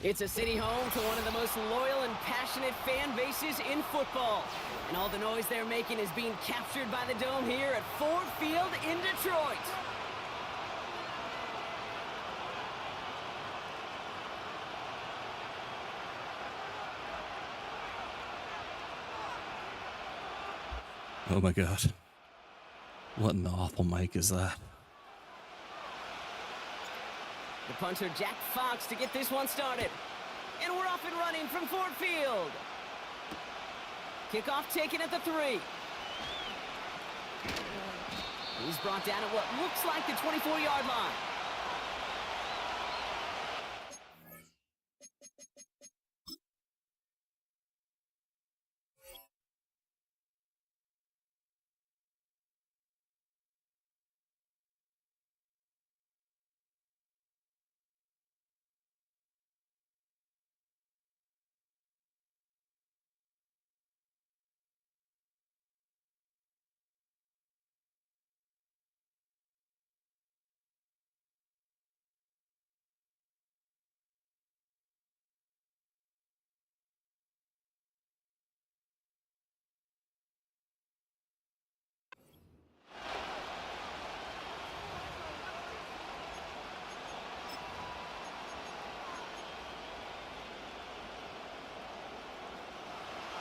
It's a city home to one of the most loyal and passionate fan bases in football. And all the noise they're making is being captured by the Dome here at Ford Field in Detroit. Oh my God. What an awful mic is that? The punter Jack Fox to get this one started. And we're off and running from Ford Field. Kickoff taken at the 3. He's brought down at what looks like the 24-yard line.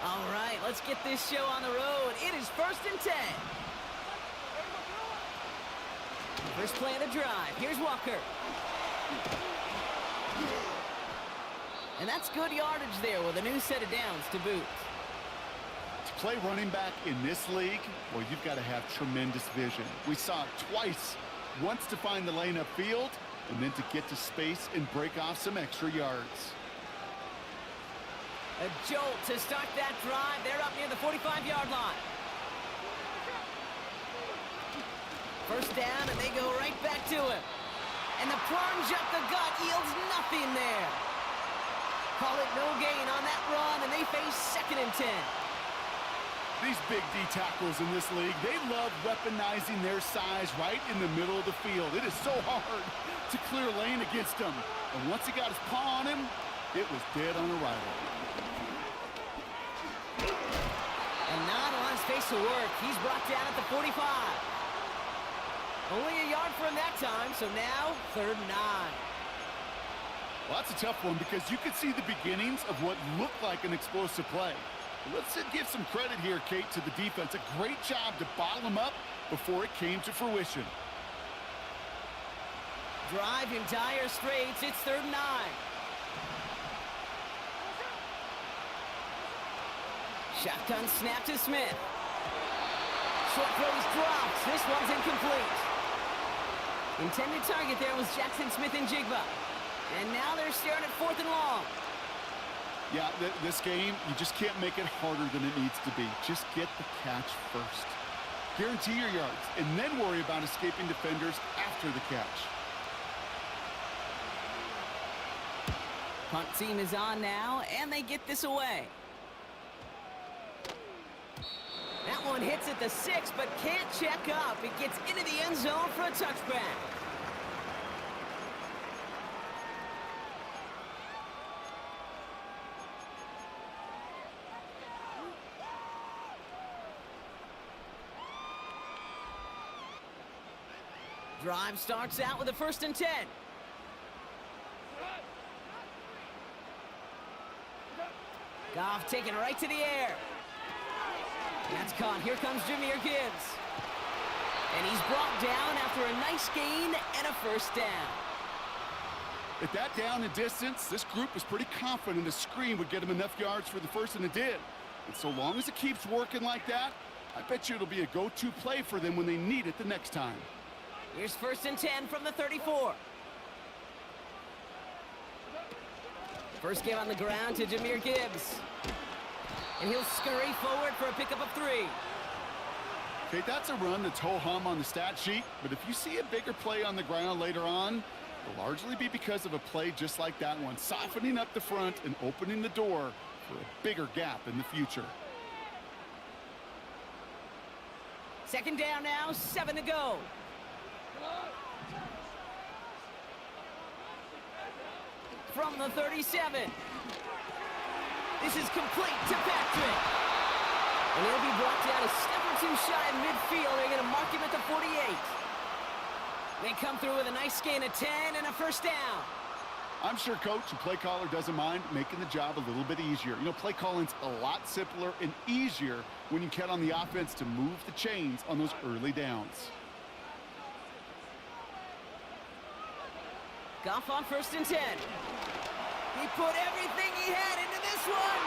All right, let's get this show on the road. It is 1st and 10. First play of the drive. Here's Walker. And that's good yardage there with a new set of downs to boot. To play running back in this league, well, you've got to have tremendous vision. We saw it twice. Once to find the lane upfield, and then to get to space and break off some extra yards. A jolt to start that drive. They're up near the 45-yard line. First down, and they go right back to him. And the plunge up the gut yields nothing there. Call it no gain on that run, and they face 2nd and 10. These big D tackles in this league, they love weaponizing their size right in the middle of the field. It is so hard to clear lane against them. And once he got his paw on him, it was dead on arrival. And not a lot of space to work. He's brought down at the 45. Only a yard for him that time, so now 3rd and 9. Well, that's a tough one because you could see the beginnings of what looked like an explosive play. Let's give some credit here, Kate, to the defense. A great job to bottle him up before it came to fruition. Drive in dire straits. It's 3rd and 9. Shotgun snap to Smith. Short throws dropped. This one's incomplete. Intended target there was Jackson Smith-Njigba. And now they're staring at 4th and long. Yeah, this game, you just can't make it harder than it needs to be. Just get the catch first. Guarantee your yards, and then worry about escaping defenders after the catch. Punt team is on now, and they get this away. That one hits at the 6, but can't check up. It gets into the end zone for a touchback. Drive starts out with a 1st and 10. Goff taking it right to the air. That's caught. Here comes Jahmyr Gibbs. And he's brought down after a nice gain and a 1st down. At that down and distance, this group was pretty confident a screen would get him enough yards for the 1st, and it did. And so long as it keeps working like that, I bet you it'll be a go-to play for them when they need it the next time. Here's 1st and 10 from the 34. First game on the ground to Jahmyr Gibbs. And he'll scurry forward for a pickup of 3. Okay, that's a run that's ho-hum on the stat sheet, but if you see a bigger play on the ground later on, it'll largely be because of a play just like that one, softening up the front and opening the door for a bigger gap in the future. 2nd down now, 7 to go. from the 37. This is complete to Patrick. And he'll be brought down a step or two shy of midfield. They're going to mark him at the 48. They come through with a nice gain of 10 and a first down. I'm sure coach and play caller doesn't mind making the job a little bit easier. You know, play calling's a lot simpler and easier when you count on the offense to move the chains on those early downs. Goff on 1st and 10. He put everything he had into this one.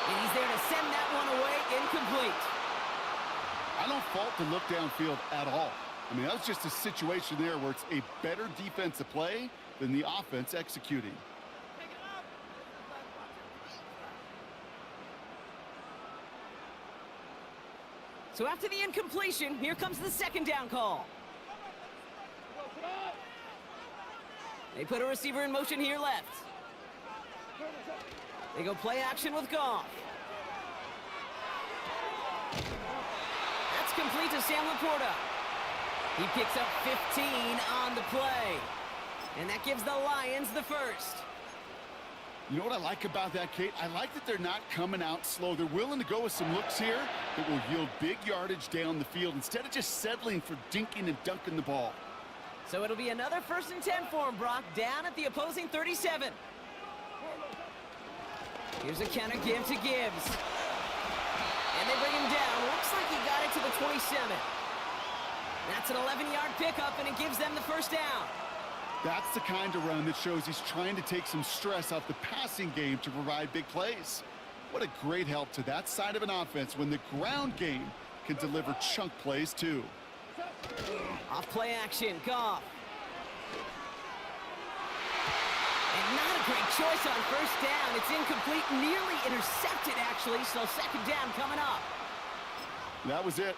And he's there to send that one away incomplete. I don't fault the look downfield at all. I mean, that was just a situation there where it's a better defensive play than the offense executing. So after the incompletion, here comes the 2nd down call. They put a receiver in motion here left. They go play action with Goff. That's complete to Sam Laporta. He picks up 15 on the play. And that gives the Lions the first. You know what I like about that, Kate? I like that they're not coming out slow. They're willing to go with some looks here that will yield big yardage down the field instead of just settling for dinking and dunking the ball. So it'll be another 1st and 10 for him, Brock, down at the opposing 37. Here's a counter give to Gibbs. And they bring him down. Looks like he got it to the 27. That's an 11-yard pickup, and it gives them the first down. That's the kind of run that shows he's trying to take some stress off the passing game to provide big plays. What a great help to that side of an offense when the ground game can deliver chunk plays too. Off play action, Goff. And not a great choice on 1st down. It's incomplete, nearly intercepted actually, so 2nd down coming up. That was it.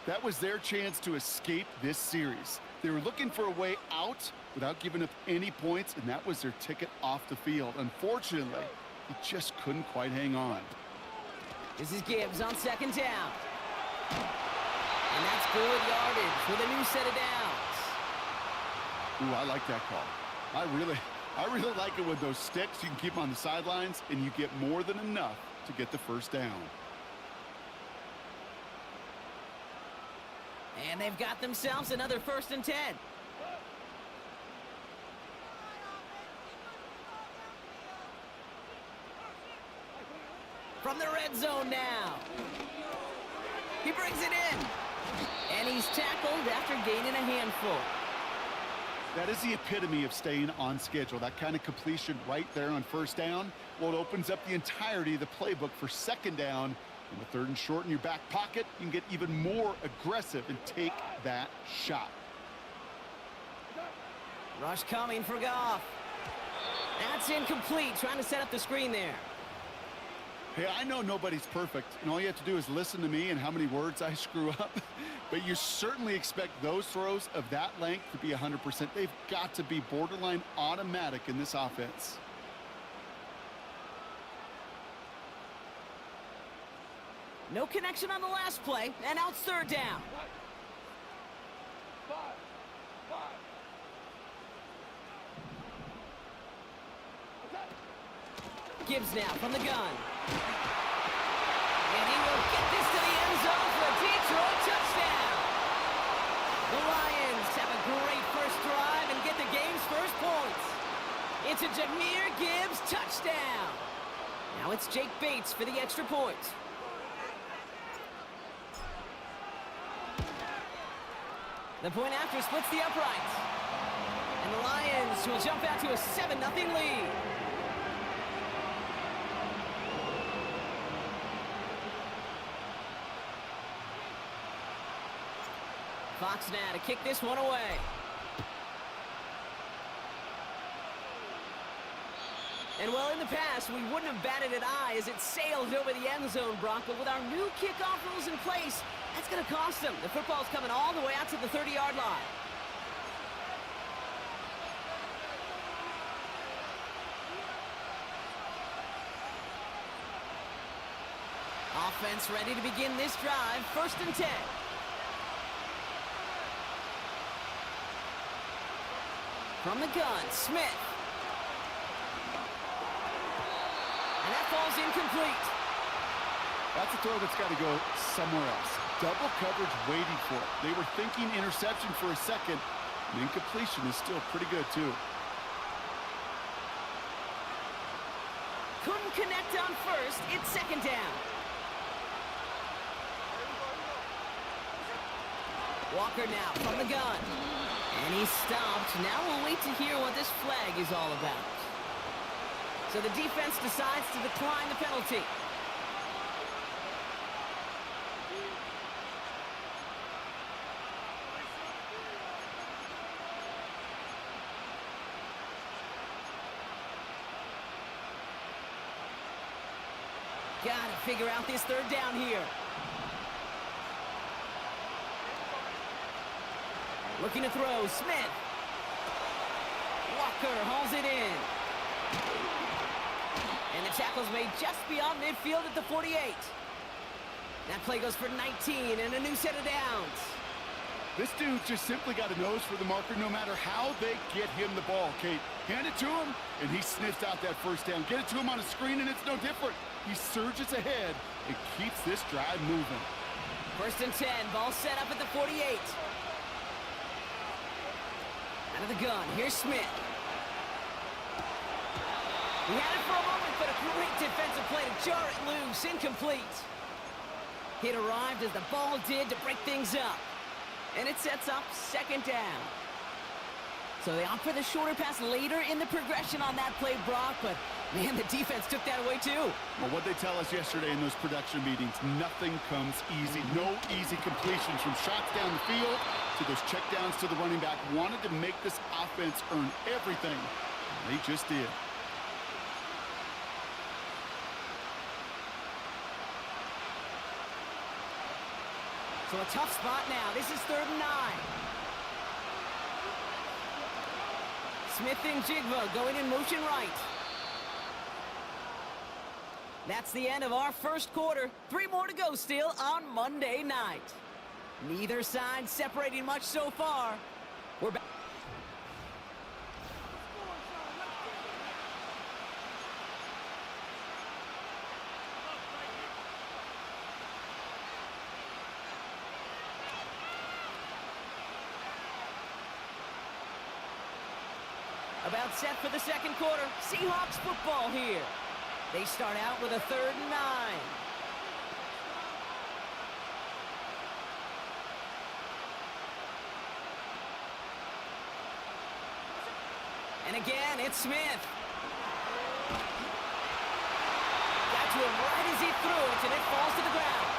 That was their chance to escape this series. They were looking for a way out without giving up any points, and that was their ticket off the field. Unfortunately, he just couldn't quite hang on. This is Gibbs on 2nd down. And that's good yardage with a new set of downs. Ooh, I like that call. I really like it with those sticks. You can keep them on the sidelines, and you get more than enough to get the first down. And they've got themselves another 1st and 10. From the red zone now. He brings it in. And he's tackled after gaining a handful. That is the epitome of staying on schedule. That kind of completion right there on 1st down. Well, it opens up the entirety of the playbook for 2nd down. And with 3rd and short in your back pocket, you can get even more aggressive and take that shot. Rush coming for Goff. That's incomplete. Trying to set up the screen there. Hey, I know nobody's perfect, and all you have to do is listen to me and how many words I screw up. But you certainly expect those throws of that length to be 100%. They've got to be borderline automatic in this offense. No connection on the last play, and now it's 3rd down. Gibbs now from the gun. And he will get this to the end zone for a Detroit touchdown. The Lions have a great first drive and get the game's first points. It's a Jahmyr Gibbs touchdown. Now it's Jake Bates for the extra point. The point after splits the uprights. And the Lions will jump out to a 7-0 lead. Fox now to kick this one away. And well, in the past, we wouldn't have batted an eye as it sailed over the end zone, Brock. But with our new kickoff rules in place, that's going to cost them. The football's coming all the way out to the 30-yard line. Offense ready to begin this drive. 1st and 10. From the gun, Smith. falls incomplete. That's a throw that's got to go somewhere else. Double coverage waiting for it. They were thinking interception for a second. And incompletion is still pretty good, too. Couldn't connect on first. It's second down. Walker now from the gun. And he's stopped. Now we'll wait to hear what this flag is all about. So the defense decides to decline the penalty. Gotta figure out this third down here. Looking to throw, Smith. Walker hauls it in. And the tackle's made just beyond midfield at the 48. That play goes for 19 and a new set of downs. This dude just simply got a nose for the marker no matter how they get him the ball, Kate. Hand it to him, and he sniffs out that first down. Get it to him on a screen, and it's no different. He surges ahead and keeps this drive moving. First and 10, ball set up at the 48. Out of the gun, here's Smith. He had it for a moment, but a great defensive play to jar it loose, incomplete. Hit arrived as the ball did to break things up. And it sets up second down. So they opt for the shorter pass later in the progression on that play, Brock, but man, the defense took that away too. Well, what they tell us yesterday in those production meetings, nothing comes easy. No easy completions from shots down the field to those checkdowns to the running back. Wanted to make this offense earn everything. They just did. So a tough spot now. This is 3rd and 9. Smith and Jigba going in motion right. That's the end of our first quarter. 3 more to go still on Monday night. Neither side separating much so far. We're back. About set for the second quarter. Seahawks football here. They start out with a 3rd and 9. And again, it's Smith. Got to him right as he threw it, and it falls to the ground.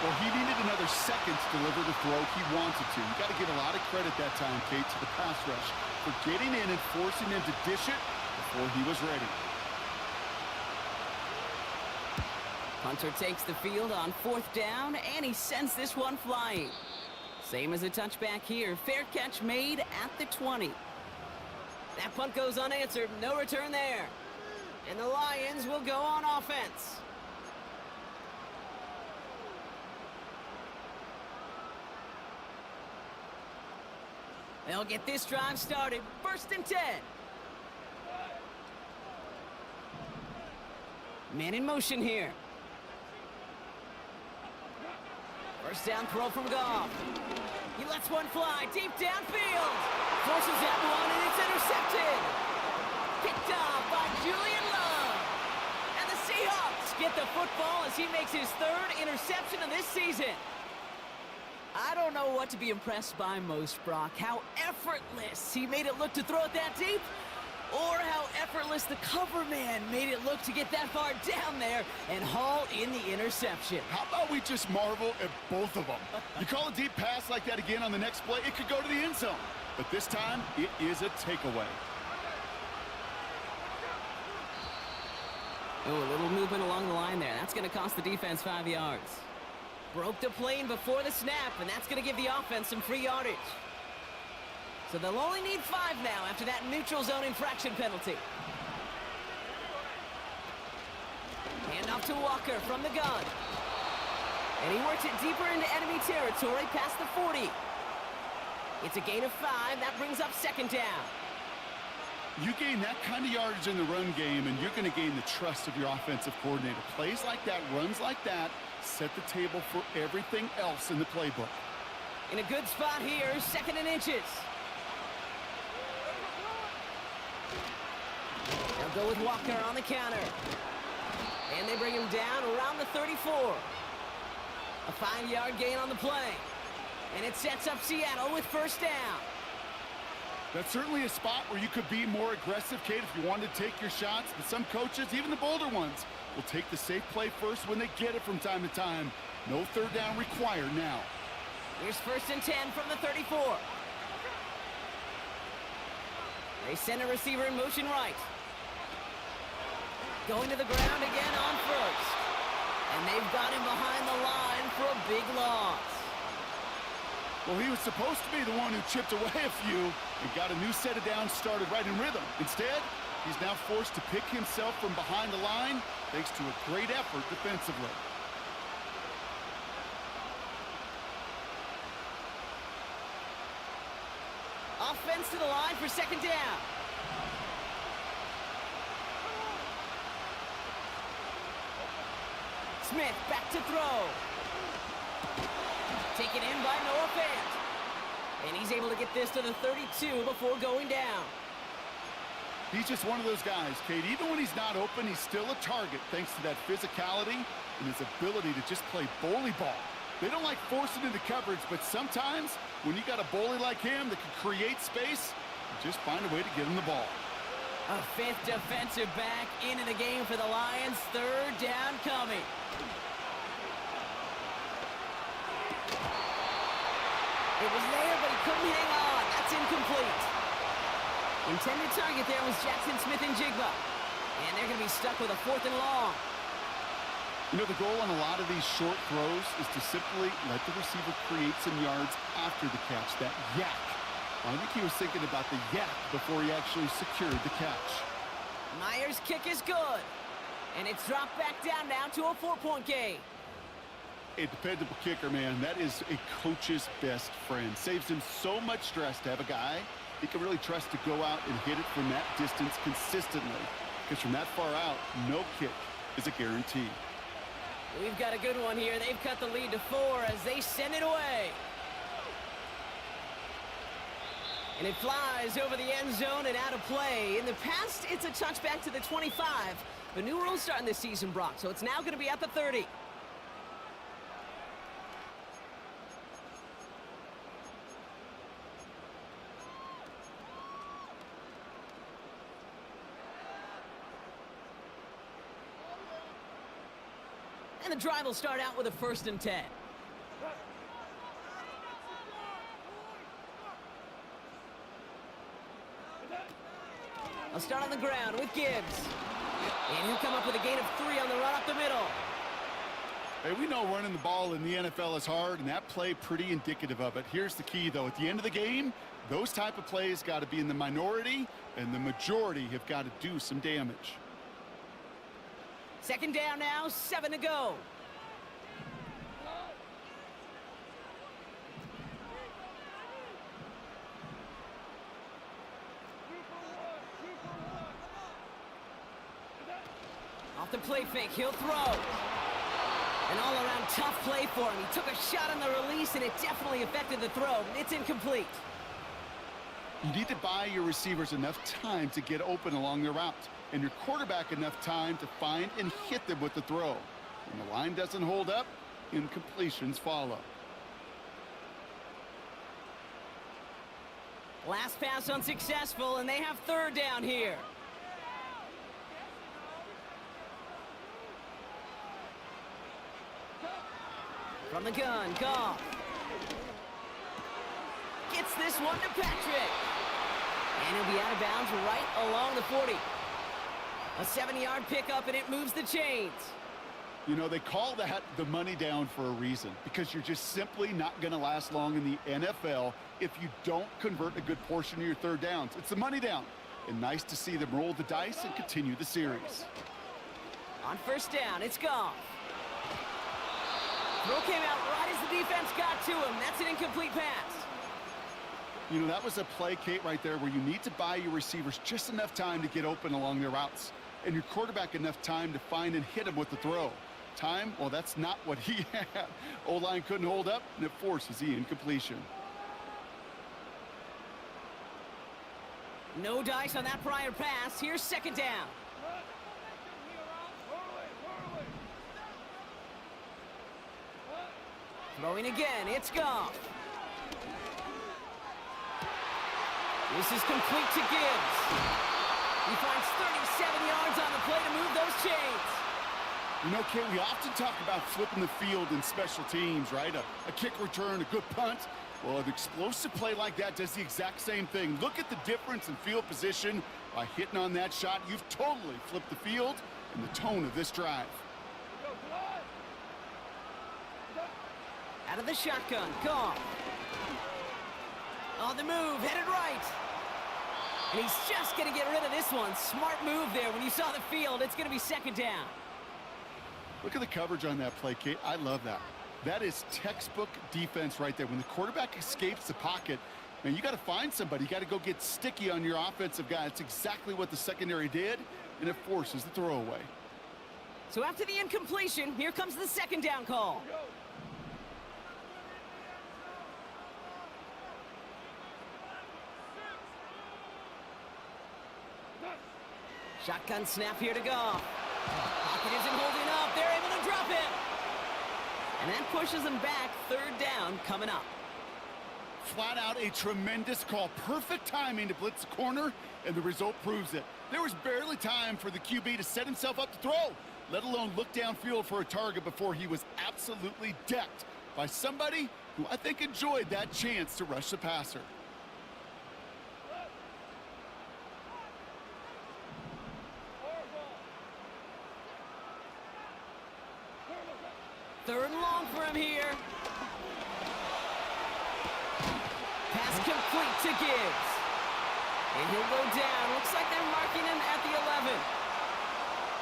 Well, he needed another second to deliver the throw he wanted to. You got to give a lot of credit that time, Kate, to the pass rush for getting in and forcing him to dish it before he was ready. Hunter takes the field on 4th down, and he sends this one flying. Same as a touchback here. Fair catch made at the 20. That punt goes unanswered. No return there. And the Lions will go on offense. They'll get this drive started. 1st and 10. Man in motion here. First down throw from Goff. He lets one fly deep downfield. Forces that one, and it's intercepted. Picked off by Julian Love. And the Seahawks get the football as he makes his 3rd interception of this season. I don't know what to be impressed by most, Brock. How effortless he made it look to throw it that deep, or how effortless the cover man made it look to get that far down there and haul in the interception. How about we just marvel at both of them? You call a deep pass like that again on the next play, it could go to the end zone. But this time, it is a takeaway. Oh, a little movement along the line there. That's going to cost the defense 5 yards. Broke the plane before the snap, and that's going to give the offense some free yardage. So they'll only need 5 now after that neutral zone infraction penalty. Hand off to Walker from the gun. And he works it deeper into enemy territory past the 40. It's a gain of 5. That brings up 2nd down. You gain that kind of yardage in the run game, and you're going to gain the trust of your offensive coordinator. Plays like that, runs like that, set the table for everything else in the playbook. In a good spot here, 2nd and inches. They'll go with Walker on the counter. And they bring him down around the 34. A 5-yard gain on the play. And it sets up Seattle with 1st down. That's certainly a spot where you could be more aggressive, Kate, if you wanted to take your shots. But some coaches, even the bolder ones, will take the safe play first when they get it from time to time. No 3rd down required now. Here's 1st and 10 from the 34. They send a receiver in motion right. Going to the ground again on 1st. And they've got him behind the line for a big loss. Well, he was supposed to be the one who chipped away a few and got a new set of downs started right in rhythm. Instead, he's now forced to pick himself from behind the line thanks to a great effort defensively. Offense to the line for 2nd down. Smith back to throw. Taken in by Noah Fant. And he's able to get this to the 32 before going down. He's just one of those guys, Kate. Even when he's not open, he's still a target thanks to that physicality and his ability to just play bully ball. They don't like forcing into coverage, but sometimes when you got a bully like him that can create space, you just find a way to get him the ball. A 5th defensive back into the game for the Lions. 3rd down coming. It was there, but he couldn't hang on. That's incomplete. Intended target there was Jackson Smith and Jigba. And they're going to be stuck with a 4th and long. You know, the goal on a lot of these short throws is to simply let the receiver create some yards after the catch, that yak. I think he was thinking about the yak before he actually secured the catch. Myers' kick is good. And it's dropped back down now to a 4-point game. A dependable kicker, man. That is a coach's best friend. Saves him so much stress to have a guy he can really trust to go out and hit it from that distance consistently. Because from that far out, no kick is a guarantee. We've got a good one here. They've cut the lead to 4 as they send it away. And it flies over the end zone and out of play. In the past, it's a touchback to the 25. But new rules starting this season, Brock, so it's now going to be at the 30. And the drive will start out with a 1st and 10. I'll start on the ground with Gibbs. And he'll come up with a gain of 3 on the run up the middle. Hey, we know running the ball in the NFL is hard, and that play pretty indicative of it. Here's the key, though. At the end of the game, those type of plays got to be in the minority, and the majority have got to do some damage. 2nd down now, 7 to go. Off the play fake, he'll throw. An all-around tough play for him. He took a shot on the release, and it definitely affected the throw. It's incomplete. You need to buy your receivers enough time to get open along their route, and your quarterback enough time to find and hit them with the throw. When the line doesn't hold up, incompletions follow. Last pass unsuccessful, and they have 3rd down here. From the gun, Goff. Gets this one to Patrick. And he'll be out of bounds right along the 40. A 7-yard pickup, and it moves the chains. You know, they call that the money down for a reason, because you're just simply not going to last long in the NFL if you don't convert a good portion of your 3rd downs. It's the money down. And nice to see them roll the dice and continue the series. On 1st down, it's Goff. Throw came out right as the defense got to him. That's an incomplete pass. You know, that was a play, Kate, right there where you need to buy your receivers just enough time to get open along their routes, and your quarterback enough time to find and hit him with the throw. Time, well, that's not what he had. O-line couldn't hold up, and it forces the incompletion. No dice on that prior pass. Here's second down. Throwing again, it's Goff. This is complete to Gibbs. He finds 37 yards on the play to move those chains. You know, Kate, we often talk about flipping the field in special teams, right? A kick return, a good punt. Well, an explosive play like that does the exact same thing. Look at the difference in field position. By hitting on that shot, you've totally flipped the field and the tone of this drive. Out of the shotgun, Goff. On the move, headed right. And he's just going to get rid of this one. Smart move there. When you saw the field, it's going to be second down. Look at the coverage on that play, Kate. I love that. That is textbook defense right there. When the quarterback escapes the pocket, man, you got to find somebody. You got to go get sticky on your offensive guy. That's exactly what the secondary did, and it forces the throwaway. So after the incompletion, here comes the second down call. Shotgun snap here to go. Pocket isn't holding up. They're able to drop it. And that pushes them back. Third down coming up. Flat out a tremendous call. Perfect timing to blitz the corner, and the result proves it. There was barely time for the QB to set himself up to throw, let alone look downfield for a target before he was absolutely decked by somebody who I think enjoyed that chance to rush the passer. Third and long for him here. Pass complete to Gibbs. And he'll go down. Looks like they're marking him at the 11.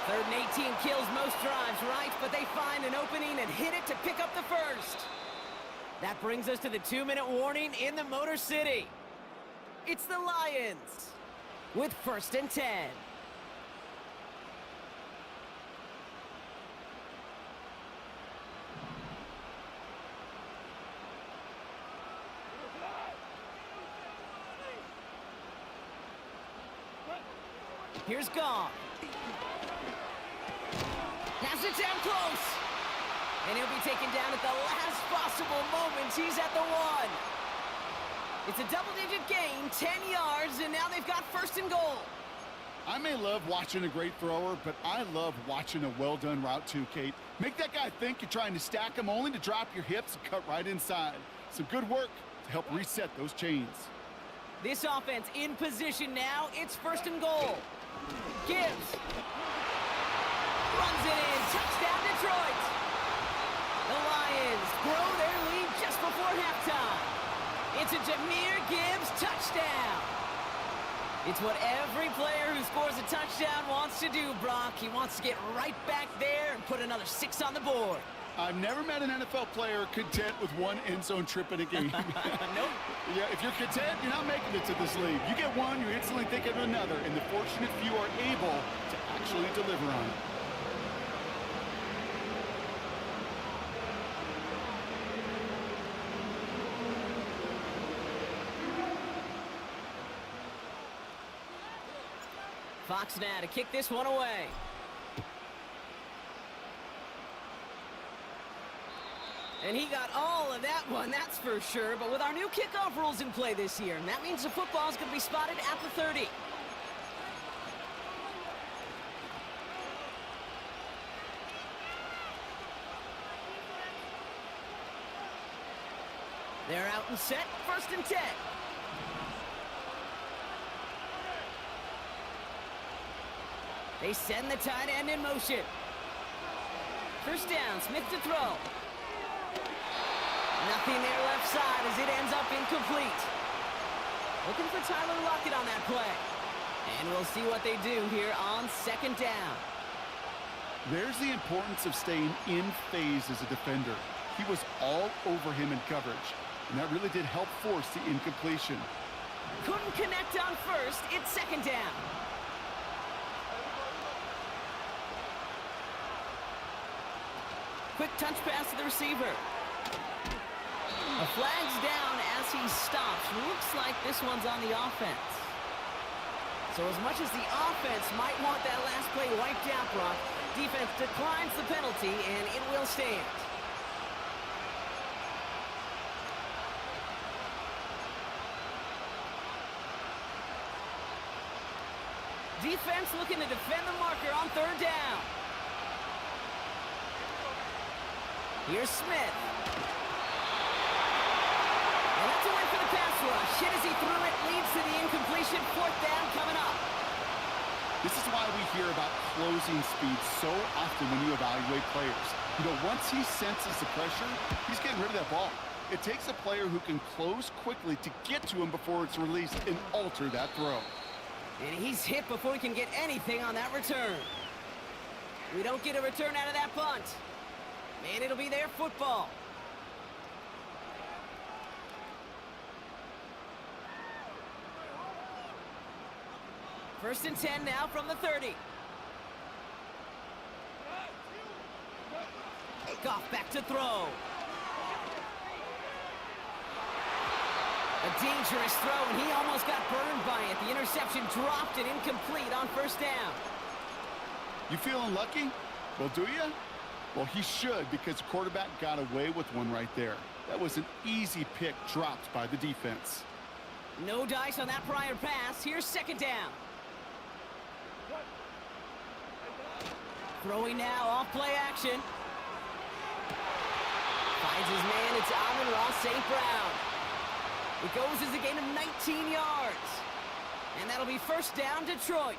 Third and 18 kills most drives, right? But they find an opening and hit it to pick up the first. That brings us to the 2-minute warning in the Motor City. It's the Lions with 1st and 10. Here's Goff. Pass it down close. And he'll be taken down at the last possible moment. He's at the 1. It's a double-digit gain, 10 yards, and now they've got 1st and goal. I may love watching a great thrower, but I love watching a well-done route too, Kate. Make that guy think you're trying to stack him only to drop your hips and cut right inside. Some good work to help reset those chains. This offense in position now. It's 1st and goal. Gibbs runs it in. Touchdown, Detroit. The Lions grow their lead just before halftime. It's a Jahmyr Gibbs touchdown. It's what every player who scores a touchdown wants to do, Brock. He wants to get right back there and put another 6 on the board. I've never met an NFL player content with one end zone trip in a game. Nope. Yeah, if you're content, you're not making it to this league. You get one, you instantly think of another, and the fortunate few are able to actually deliver on it. Fox now to kick this one away. And he got all of that one, that's for sure. But with our new kickoff rules in play this year, that means the football's going to be spotted at the 30. They're out and set, 1st and 10. They send the tight end in motion. 1st down, Smith to throw. Nothing there left side as it ends up incomplete. Looking for Tyler Lockett on that play. And we'll see what they do here on 2nd down. There's the importance of staying in phase as a defender. He was all over him in coverage. And that really did help force the incompletion. Couldn't connect on first. It's second down. Quick touch pass to the receiver. A flag's down as he stops. Looks like this one's on the offense. So as much as the offense might want that last play wiped out, Brock, defense declines the penalty, and it will stand. Defense looking to defend the marker on third down. Here's Smith. And that's a win for the pass rush. Hit as he threw it, leads to the incompletion. Fourth down coming up. This is why we hear about closing speed so often when you evaluate players. You know, once he senses the pressure, he's getting rid of that ball. It takes a player who can close quickly to get to him before it's released and alter that throw. And he's hit before he can get anything on that return. We don't get a return out of that punt. And it'll be their football. First and 10 now from the 30. Goff back to throw. A dangerous throw, and he almost got burned by it. The interception dropped and incomplete on first down. You feeling lucky? Well, do you? Well, he should, because the quarterback got away with one right there. That was an easy pick dropped by the defense. No dice on that prior pass. Here's second down. Throwing now, off play action. Finds his man, it's Amon-Ra St. Brown. It goes as a gain of 19 yards. And that'll be first down, Detroit.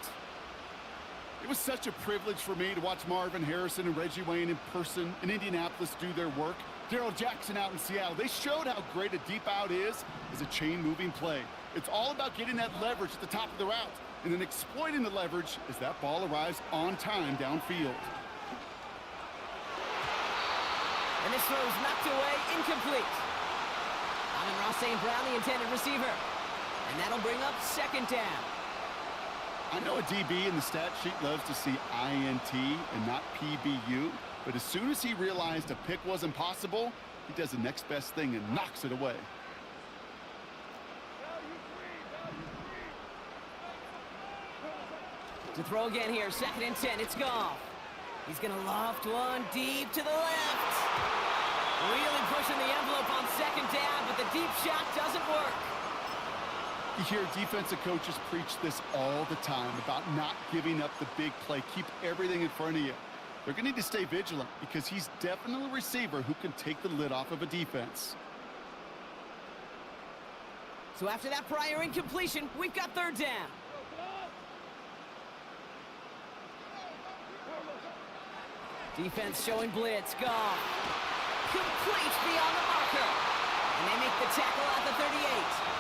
It was such a privilege for me to watch Marvin Harrison and Reggie Wayne in person in Indianapolis do their work. Darrell Jackson out in Seattle. They showed how great a deep out is as a chain-moving play. It's all about getting that leverage at the top of the route and then exploiting the leverage as that ball arrives on time downfield. And this throw's knocked away, incomplete. Amon-Ra St. Brown, the intended receiver. And that'll bring up second down. I know a DB in the stat sheet loves to see INT and not PBU, but as soon as he realized a pick wasn't possible, he does the next best thing and knocks it away. To throw again here, second and 10, it's Goff. He's gonna loft one deep to the left. Really pushing the envelope on second down, but the deep shot doesn't work. You hear defensive coaches preach this all the time about not giving up the big play. Keep everything in front of you. They're going to need to stay vigilant because he's definitely a receiver who can take the lid off of a defense. So after that prior incompletion, we've got third down. Defense showing blitz. Goff. Complete beyond the marker. And they make the tackle at the 38.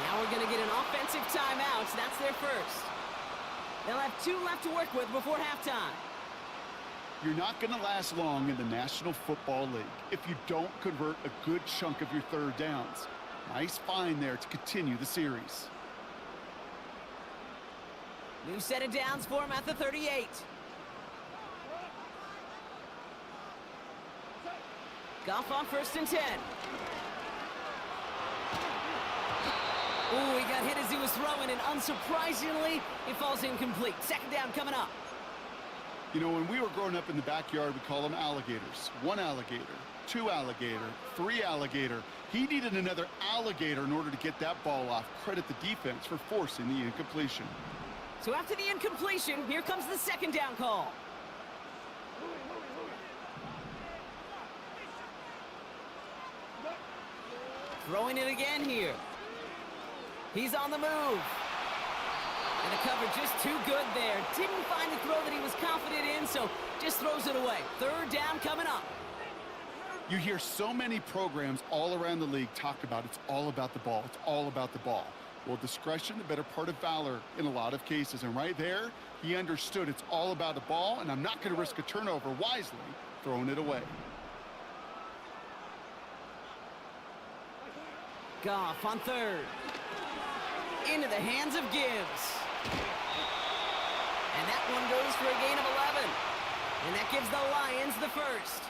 Now we're going to get an offensive timeout. That's their first. They'll have 2 left to work with before halftime. You're not going to last long in the National Football League if you don't convert a good chunk of your third downs. Nice find there to continue the series. New set of downs for him at the 38. Goff on first and 10. Ooh, he got hit as he was throwing, and unsurprisingly, it falls incomplete. Second down coming up. You know, when we were growing up in the backyard, we call them alligators. 1 alligator, 2 alligator, 3 alligator. He needed another alligator in order to get that ball off. Credit the defense for forcing the incompletion. So after the incompletion, here comes the second down call. Throwing it again here. He's on the move. And the cover just too good there. Didn't find the throw that he was confident in, so just throws it away. Third down coming up. You hear so many programs all around the league talk about it's all about the ball. It's all about the ball. Well, discretion, the better part of valor in a lot of cases. And right there, he understood it's all about the ball, and I'm not going to risk a turnover wisely, throwing it away. Goff on third. Into the hands of Gibbs. And that one goes for a gain of 11. And that gives the Lions the first.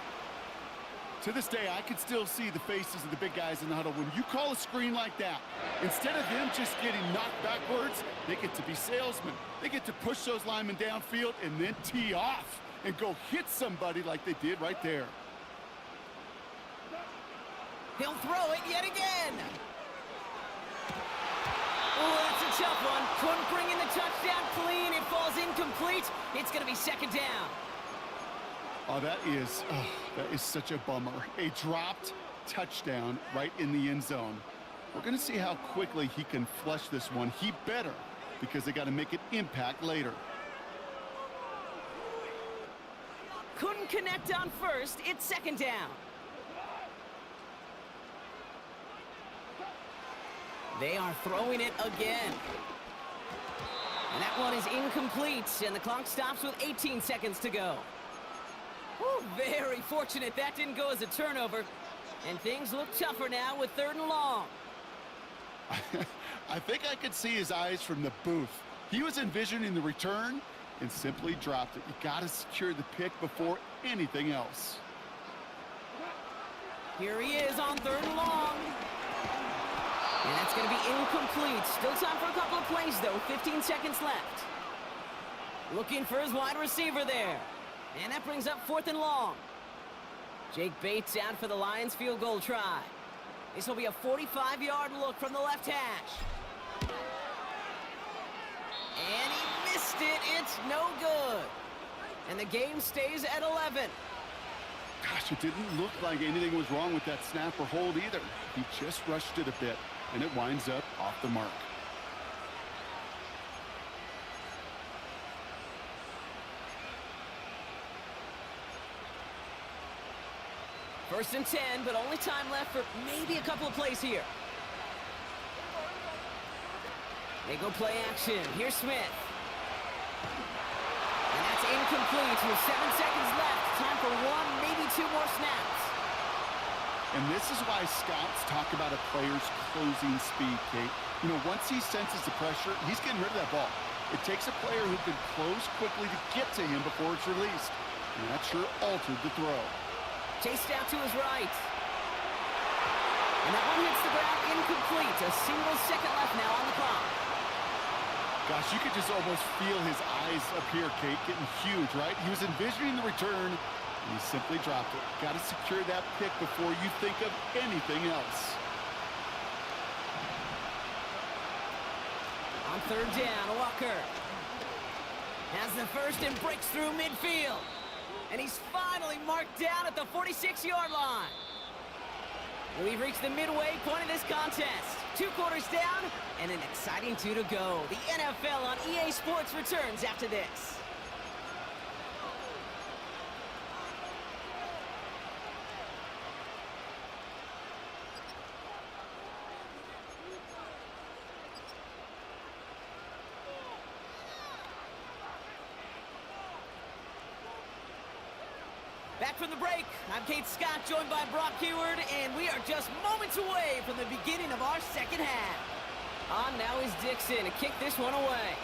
To this day, I can still see the faces of the big guys in the huddle. When you call a screen like that, instead of them just getting knocked backwards, they get to be salesmen. They get to push those linemen downfield and then tee off and go hit somebody like they did right there. He'll throw it yet again. Oh, that's a tough one. Couldn't bring in the touchdown clean. It falls incomplete. It's going to be second down. Oh, that is such a bummer. A dropped touchdown right in the end zone. We're going to see how quickly he can flush this one. He better, because they got to make an impact later. Couldn't connect on first. It's second down. They are throwing it again. And that one is incomplete, and the clock stops with 18 seconds to go. Whew, very fortunate that didn't go as a turnover. And things look tougher now with third and long. I think I could see his eyes from the booth. He was envisioning the return and simply dropped it. You got to secure the pick before anything else. Here he is on third and long. And that's going to be incomplete. Still time for a couple of plays, though. 15 seconds left. Looking for his wide receiver there. And that brings up fourth and long. Jake Bates out for the Lions field goal try. This will be a 45-yard look from the left hash. And he missed it. It's no good. And the game stays at 11. Gosh, it didn't look like anything was wrong with that snap or hold either. He just rushed it a bit, and it winds up off the mark. First and 10, but only time left for maybe a couple of plays here. They go play action. Here's Smith. And that's incomplete with 7 seconds left. Time for one, maybe two more snaps. And this is why scouts talk about a player's closing speed, Kate. You know, once he senses the pressure, he's getting rid of that ball. It takes a player who can close quickly to get to him before it's released. And that sure altered the throw. Chased out to his right. And that one hits the ground incomplete. A single second left now on the clock. Gosh, you could just almost feel his eyes up here, Kate, getting huge, right? He was envisioning the return, and he simply dropped it. Got to secure that pick before you think of anything else. On third down, Walker has the first and breaks through midfield. And he's finally marked down at the 46-yard line. We've reached the midway point of this contest. 2 quarters down and an exciting 2 to go. The NFL on EA Sports returns after this. Back from the break, I'm Kate Scott, joined by Brock Heward, and we are just moments away from the beginning of our second half. On now is Dixon to kick this one away.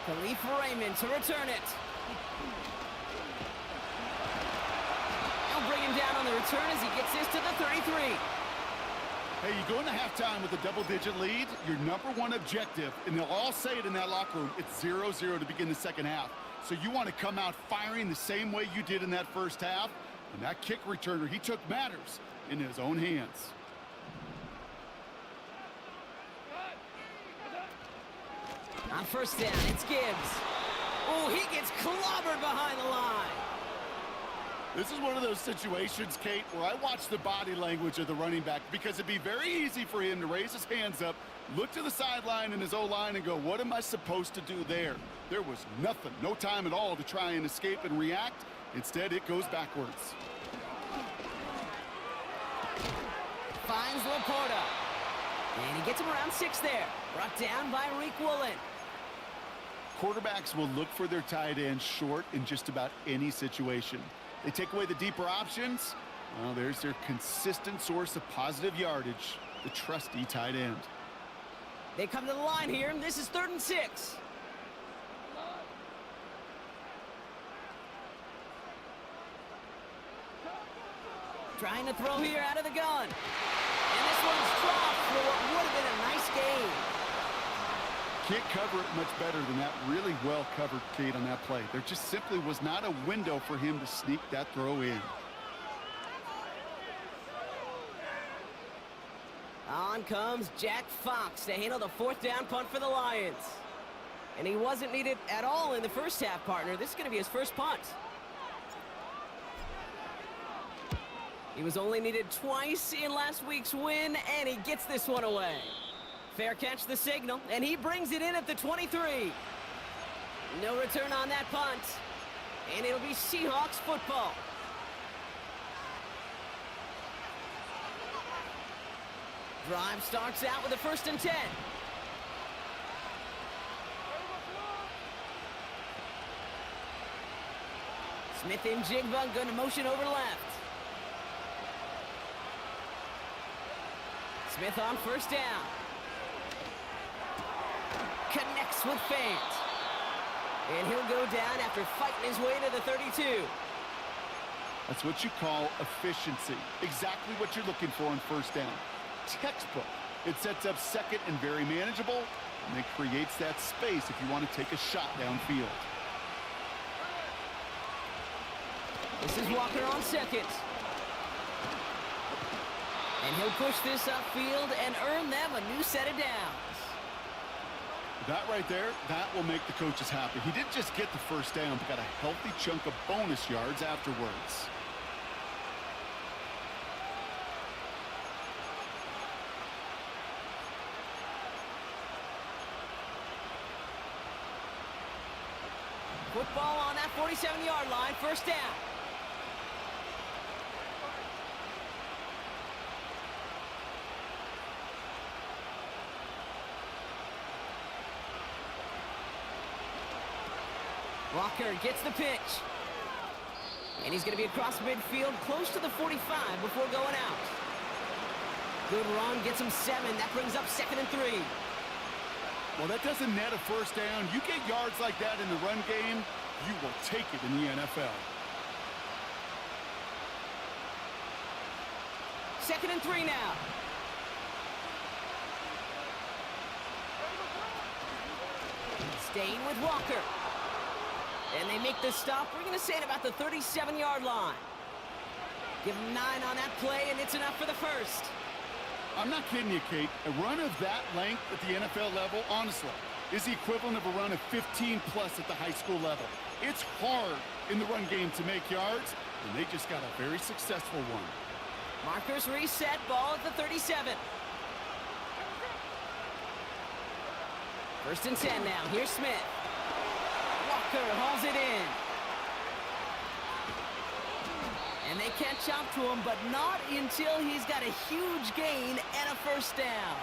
Khalif Raymond to return it. They'll bring him down on the return as he gets this to the 33. Hey, you go into halftime with a double-digit lead, your number one objective, and they'll all say it in that locker room, it's 0-0 to begin the second half. So you want to come out firing the same way you did in that first half, and that kick returner, he took matters in his own hands. On first down, it's Gibbs. Oh, he gets clobbered behind the line. This is one of those situations, Kate, where I watch the body language of the running back because it'd be very easy for him to raise his hands up, look to the sideline in his O-line and go, what am I supposed to do there? There was nothing, no time at all to try and escape and react. Instead, it goes backwards. Finds Laporta. And he gets him around 6 there. Brought down by Reek Woolen. Quarterbacks will look for their tight end short in just about any situation. They take away the deeper options, Well, there's their consistent source of positive yardage, the trusty tight end. They come to the line here, and this is 3rd and 6. Trying to throw here out of the gun. And this one's dropped for what would have been a nice game. Can't cover it much better than that. Really well covered, Kate, on that play. There just simply was not a window for him to sneak that throw in. On comes Jack Fox to handle the 4th down punt for the Lions. And he wasn't needed at all in the first half, partner. This is going to be his first punt. He was only needed twice in last week's win, and he gets this one away. Fair catch the signal, and he brings it in at the 23. No return on that punt, and it'll be Seahawks football. Drive starts out with a 1st and 10. Smith and Jigba going to motion over left. Smith on 1st down. Connects with Fant. And he'll go down after fighting his way to the 32. That's what you call efficiency. Exactly what you're looking for on 1st down. Textbook. It sets up 2nd and very manageable, and it creates that space if you want to take a shot downfield. This is Walker on 2nd. And he'll push this upfield and earn them a new set of downs. That right there, that will make the coaches happy. He didn't just get the 1st down, but got a healthy chunk of bonus yards afterwards. Football on that 47-yard line, 1st down. Walker gets the pitch. And he's going to be across midfield, close to the 45 before going out. Good run, gets him 7. That brings up 2nd and 3. Well, that doesn't net a 1st down. You get yards like that in the run game, you will take it in the NFL. 2nd and 3 now. Staying with Walker. And they make the stop. We're going to say it about the 37-yard line. Give him 9 on that play, and it's enough for the 1st. I'm not kidding you, Kate. A run of that length at the NFL level, honestly, is the equivalent of a run of 15-plus at the high school level. It's hard in the run game to make yards, and they just got a very successful one. Markers reset, ball at the 37. 1st and 10 now. Here's Smith. Walker hauls it in. And they catch up to him, but not until he's got a huge gain and a 1st down.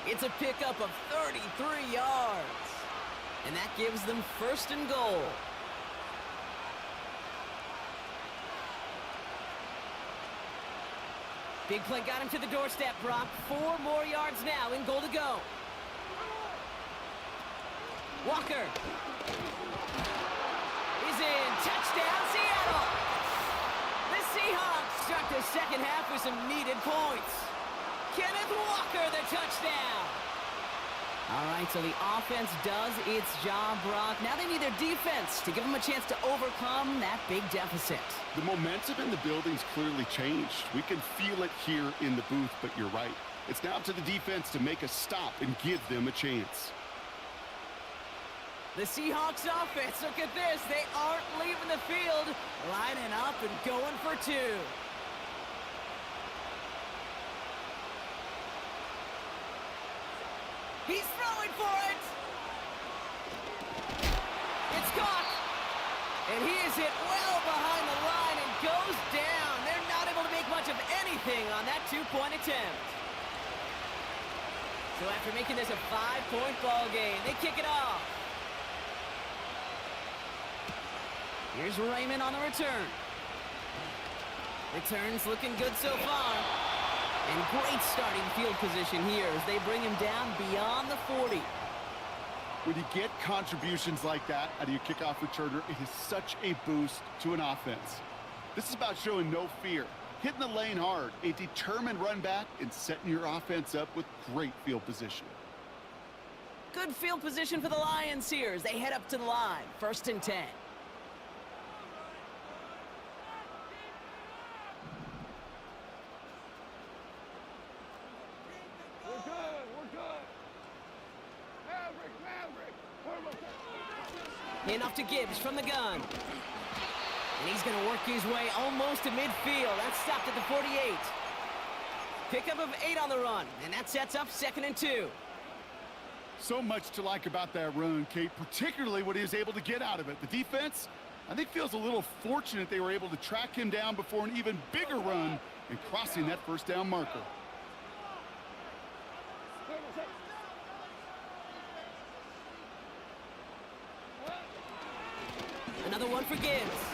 It's a pickup of 33 yards. And that gives them 1st and goal. Big play got him to the doorstep, Brock. 4 more yards now in goal to go. Walker is in. Touchdown, Seattle. The Seahawks start the 2nd half with some needed points. Kenneth Walker, the touchdown. All right, so the offense does its job, Brock. Now they need their defense to give them a chance to overcome that big deficit. The momentum in the building's clearly changed. We can feel it here in the booth, but you're right. It's now up to the defense to make a stop and give them a chance. The Seahawks offense, look at this. They aren't leaving the field, lining up and going for 2. He's throwing for it. It's caught. And he is hit well behind the line and goes down. They're not able to make much of anything on that 2-point attempt. So after making this a 5-point ball game, they kick it off. Here's Raymond on the return. Returns looking good so far. And great starting field position here as they bring him down beyond the 40. When you get contributions like that out of your kickoff returner, it is such a boost to an offense. This is about showing no fear, hitting the lane hard, a determined run back, and setting your offense up with great field position. Good field position for the Lions here as they head up to the line. 1st and 10. Handoff to Gibbs from the gun. And he's going to work his way almost to midfield. That's stopped at the 48. Pickup of 8 on the run, and that sets up 2nd and 2. So much to like about that run, Kate, particularly what he was able to get out of it. The defense, I think, feels a little fortunate they were able to track him down before an even bigger run and crossing that 1st down marker. Another one for Gibbs.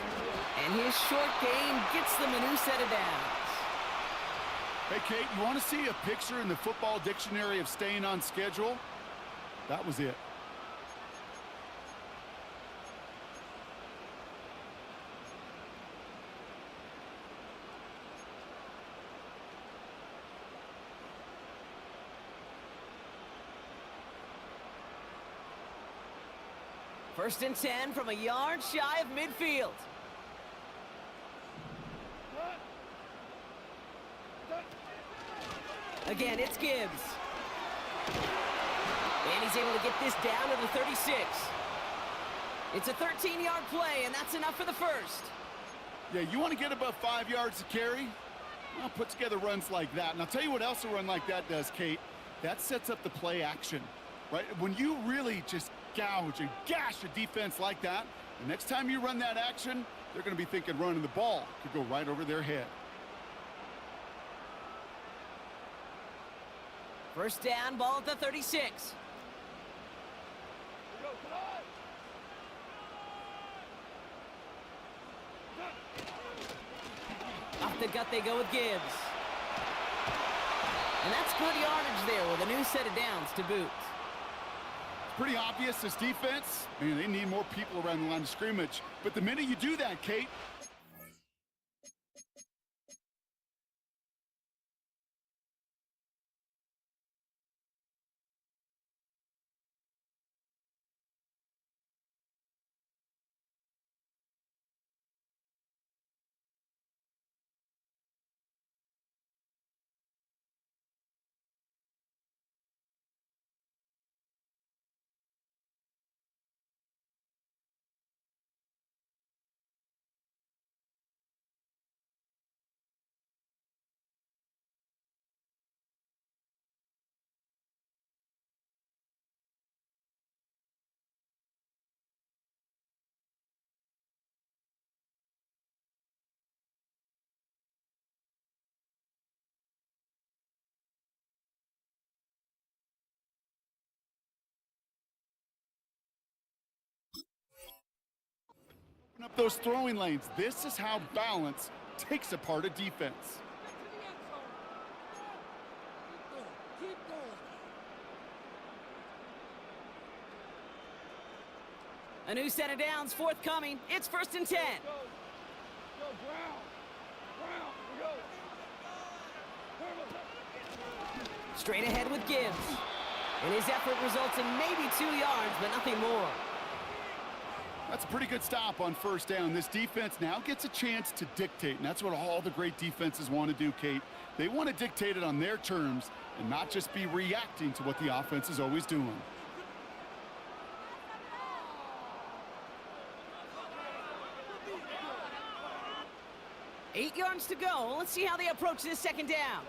And his short game gets them a new set of downs. Hey, Kate, you want to see a picture in the football dictionary of staying on schedule? That was it. First and 10 from a yard shy of midfield. Again, it's Gibbs. And he's able to get this down to the 36. It's a 13-yard play, and that's enough for the first. Yeah, you want to get above 5 yards to carry? Well, put together runs like that. And I'll tell you what else a run like that does, Kate. That sets up the play action, right? When you really just gouge and gash a defense like that, the next time you run that action, they're going to be thinking running the ball could go right over their head. First down, ball at the 36. Off the gut they go with Gibbs. And that's good yardage there with a new set of downs to boot. Pretty obvious, this defense, man, they need more people around the line of scrimmage. But the minute you do that, Kate, open up those throwing lanes. This is how balance takes apart a defense. A new set of downs forthcoming. It's 1st and 10. Straight ahead with Gibbs. And his effort results in maybe 2 yards, but nothing more. That's a pretty good stop on 1st down. This defense now gets a chance to dictate, and that's what all the great defenses want to do, Kate. They want to dictate it on their terms and not just be reacting to what the offense is always doing. Eight yards to go. Let's see how they approach this 2nd down.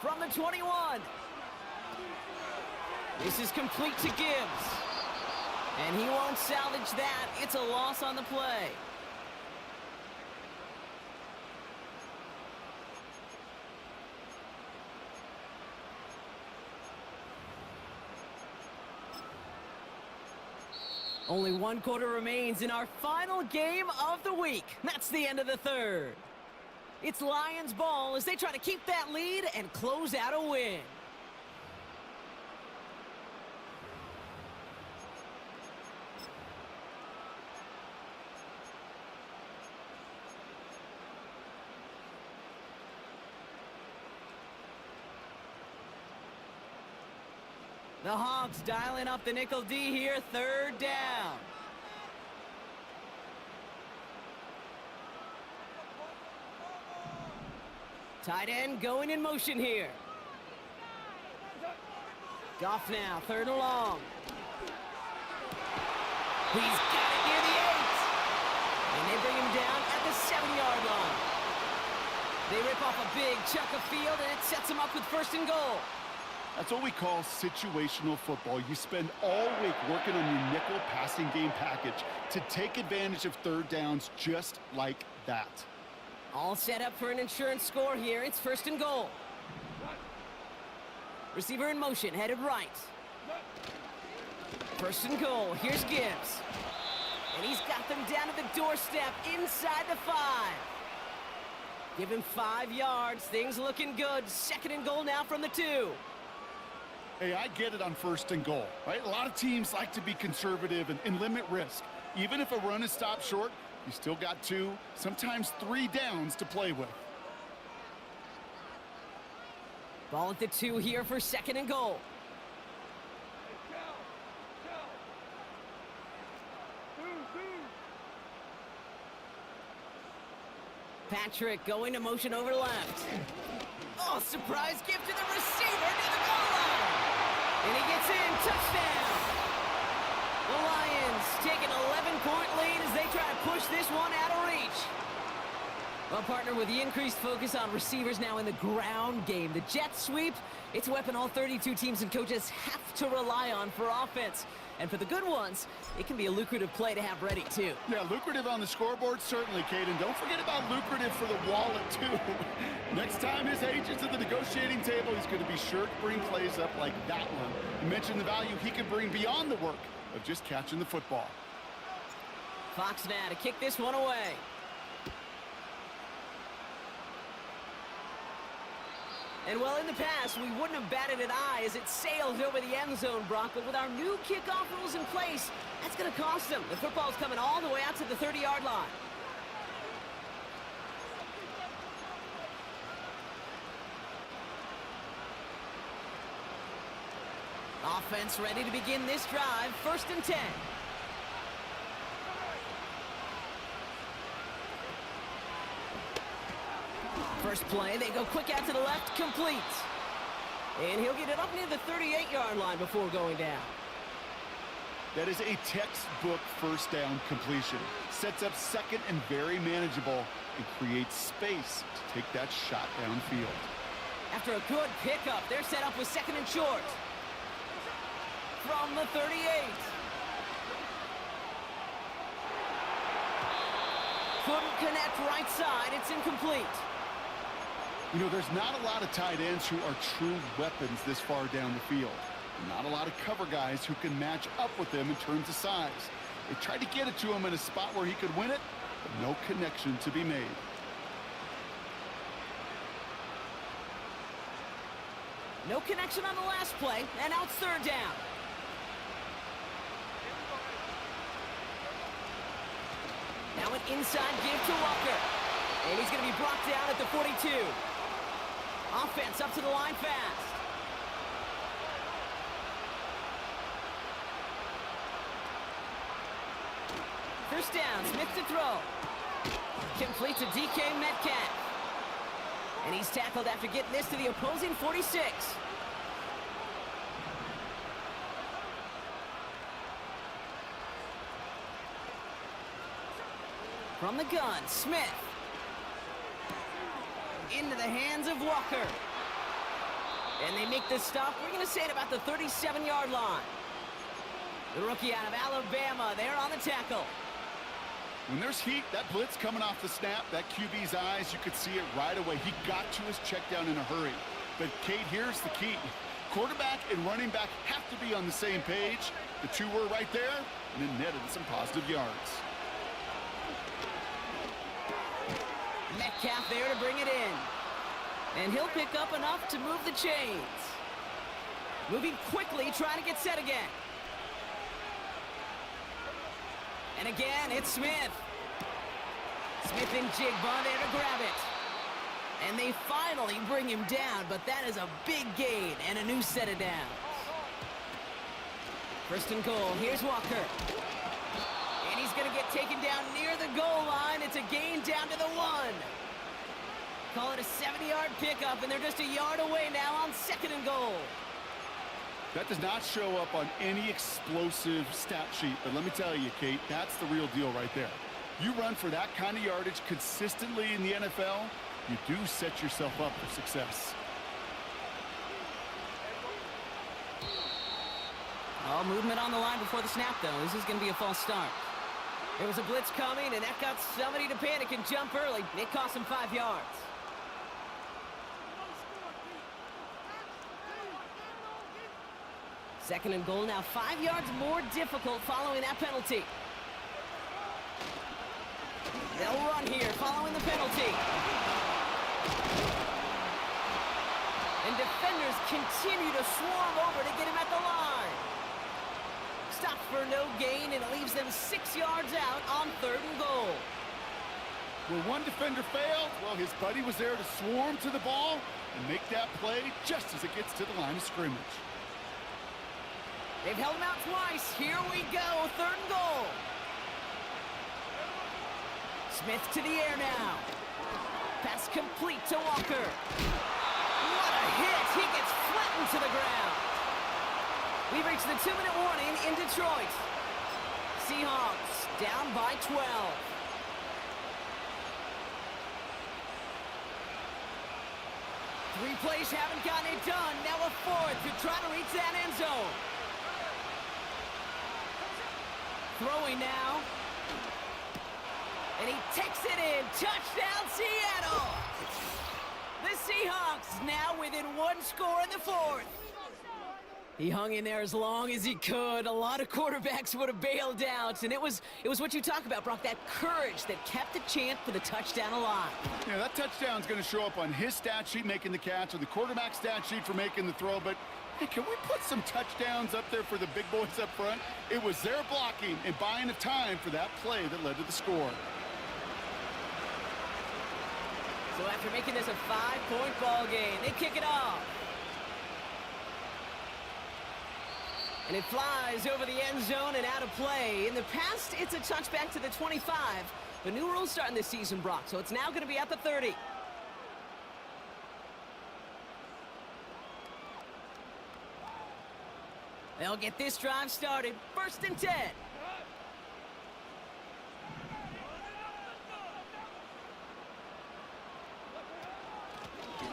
From the 21. This is complete to Gibbs. And he won't salvage that. It's a loss on the play. Only one quarter remains in our final game of the week. That's the end of the third. It's Lions ball as they try to keep that lead and close out a win. The Hogs dialing up the nickel D here, third down. Tight end going in motion here. Goff now, third and long. He's got it near the 8. And they bring him down at the 7-yard line. They rip off a big chunk of field, and it sets him up with first and goal. That's what we call situational football. You spend all week working on your nickel passing game package to take advantage of third downs just like that. All set up for an insurance score here. It's first and goal. Receiver in motion, headed right. First and goal. Here's Gibbs. And he's got them down to the doorstep inside the 5. Give him 5 yards. Things looking good. Second and goal now from the 2. Hey, I get it on first and goal, right? A lot of teams like to be conservative and limit risk. Even if a run is stopped short, you still got 2, sometimes 3 downs to play with. Ball at the 2 here for second and goal. Patrick going to motion over left. Oh, surprise gift to the receiver near the goal line. And he gets in, touchdown. The Lions take an 11-point lead as they try to push this one out of reach. Well, partner, with the increased focus on receivers now in the ground game, the jet sweep, it's a weapon all 32 teams and coaches have to rely on for offense. And for the good ones, it can be a lucrative play to have ready, too. Yeah, lucrative on the scoreboard, certainly, Caden. Don't forget about lucrative for the wallet, too. Next time his agent's at the negotiating table, he's going to be sure to bring plays up like that one. You mentioned the value he can bring beyond the work of just catching the football. Fox now to kick this one away. And well, in the past, we wouldn't have batted an eye as it sailed over the end zone, Brock. But with our new kickoff rules in place, that's going to cost them. The football's coming all the way out to the 30-yard line. Offense ready to begin this drive. First and 10. First play, they go quick out to the left, complete. And he'll get it up near the 38-yard line before going down. That is a textbook first down completion. Sets up second and very manageable and creates space to take that shot downfield. After a good pickup, they're set up with second and short. From the 38. Couldn't connect right side, it's incomplete. You know, there's not a lot of tight ends who are true weapons this far down the field. Not a lot of cover guys who can match up with them in terms of size. They tried to get it to him in a spot where he could win it, but no connection to be made. No connection on the last play, and now it's third down. Now an inside give to Walker. And he's going to be brought down at the 42. Offense up to the line fast. First down, Smith to throw. Complete to DK Metcalf. And he's tackled after getting this to the opposing 46. From the gun, Smith. Into the hands of Walker. And they make the stop. We're going to say it about the 37-yard line. The rookie out of Alabama, there on the tackle. When there's heat, that blitz coming off the snap, that QB's eyes, you could see it right away. He got to his check down in a hurry. But, Kate, here's the key. Quarterback and running back have to be on the same page. The two were right there, and then netted some positive yards. Metcalf there to bring it in. And he'll pick up enough to move the chains. Moving quickly, trying to get set again. And again, it's Smith. Smith and Jigba there to grab it. And they finally bring him down, but that is a big gain and a new set of downs. First and goal, here's Walker. And he's going to get taken down near the goal line. It's a gain down to the 1. Call it a 70-yard pickup, and they're just a yard away now on second and goal. That does not show up on any explosive stat sheet, but let me tell you, Kate, that's the real deal right there. You run for that kind of yardage consistently in the NFL, you do set yourself up for success. All movement on the line before the snap, though. This is going to be a false start. There was a blitz coming, and that got somebody to panic and jump early. It cost him 5 yards. Second and goal now, 5 yards more difficult following that penalty. They'll run here following the penalty. And defenders continue to swarm over to get him at the line. Stopped for no gain, and it leaves them 6 yards out on third and goal. Well, one defender failed. Well, his buddy was there to swarm to the ball and make that play just as it gets to the line of scrimmage. They've held him out twice. Here we go, third and goal. Smith to the air now. Pass complete to Walker. What a hit. He gets flattened to the ground. We've reached the 2-minute warning in Detroit. Seahawks down by 12. 3 plays haven't gotten it done. Now a 4th to try to reach that end zone. Throwing now. And he takes it in. Touchdown, Seattle. The Seahawks now within 1 score in the 4th. He hung in there as long as he could. A lot of quarterbacks would have bailed out. And it was what you talk about, Brock, that courage that kept the chance for the touchdown alive. Yeah, that touchdown's going to show up on his stat sheet making the catch or the quarterback stat sheet for making the throw. But, hey, can we put some touchdowns up there for the big boys up front? It was their blocking and buying of time for that play that led to the score. So after making this a 5-point ball game, they kick it off. And it flies over the end zone and out of play. In the past, it's a touchback to the 25. The new rules starting this season, Brock, so it's now going to be at the 30. They'll get this drive started. 1st and 10.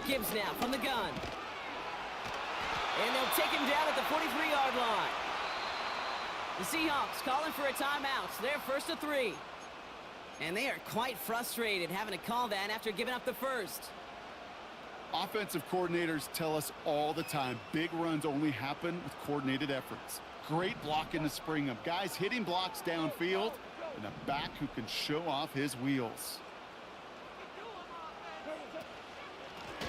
Gibbs now from the gun. And they'll take him down at the 43-yard line. The Seahawks calling for a timeout. So they're 1st and 3. And they are quite frustrated having to call that after giving up the first. Offensive coordinators tell us all the time, big runs only happen with coordinated efforts. Great blocking to spring them. Guys hitting blocks downfield, and a back who can show off his wheels.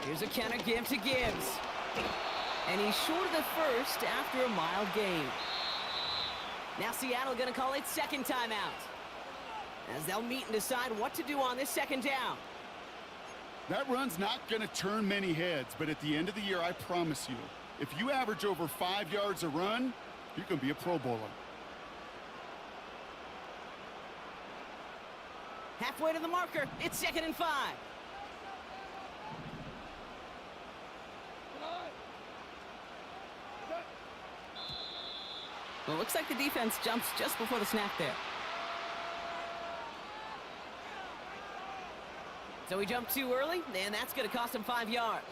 Here's a counter give to Gibbs. And he's short of the first after a mild gain. Now Seattle going to call its second timeout, as they'll meet and decide what to do on this second down. That run's not going to turn many heads, but at the end of the year, I promise you, if you average over 5 yards a run, you're going to be a Pro Bowler. Halfway to the marker. It's 2nd and 5. Well, it looks like the defense jumps just before the snap there. So he jumped too early, and that's going to cost him 5 yards.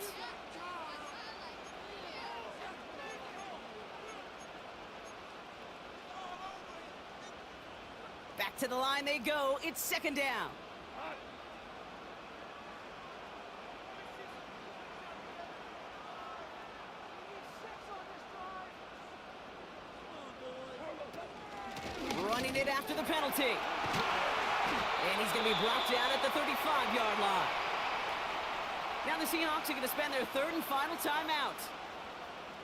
Back to the line they go. It's 2nd down. it after the penalty. And he's going to be brought down at the 35-yard line. Now the Seahawks are going to spend their third and final timeout.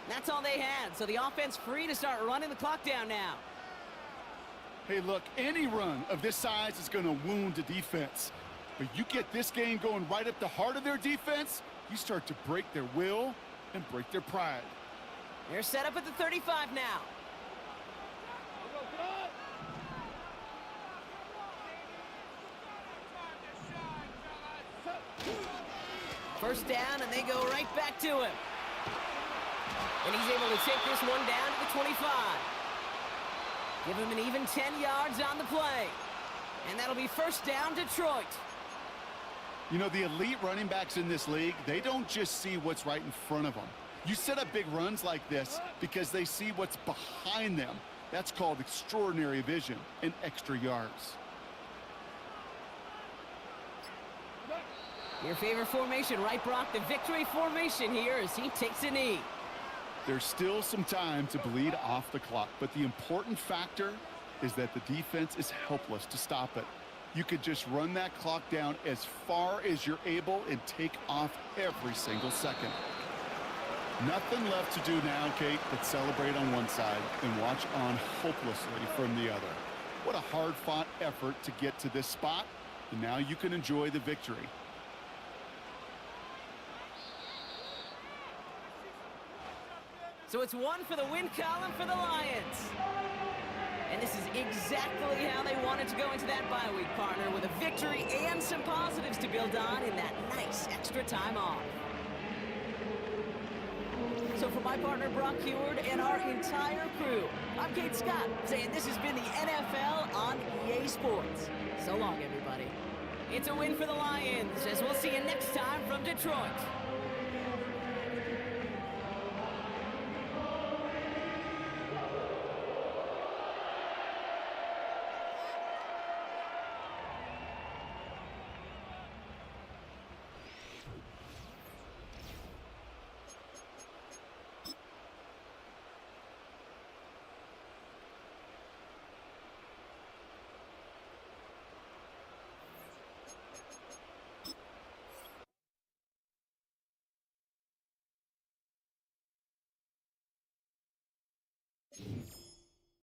That's all they had, so the offense free to start running the clock down now. Hey, look, any run of this size is going to wound the defense. But you get this game going right up the heart of their defense, you start to break their will and break their pride. They're set up at the 35 now. First down, and they go right back to him. And he's able to take this one down to the 25. Give him an even 10 yards on the play. And that'll be first down, Detroit. You know, the elite running backs in this league, they don't just see what's right in front of them. You set up big runs like this because they see what's behind them. That's called extraordinary vision and extra yards. Your favorite formation, right, Brock? The victory formation here as he takes a knee. There's still some time to bleed off the clock, but the important factor is that the defense is helpless to stop it. You could just run that clock down as far as you're able and take off every single second. Nothing left to do now, Kate, but celebrate on one side and watch on hopelessly from the other. What a hard-fought effort to get to this spot, and now you can enjoy the victory. So it's one for the win column for the Lions. And this is exactly how they wanted to go into that bye week, partner, with a victory and some positives to build on in that nice extra time off. So for my partner, Brock Heward, and our entire crew, I'm Kate Scott, saying this has been the NFL on EA Sports. So long, everybody. It's a win for the Lions, as we'll see you next time from Detroit.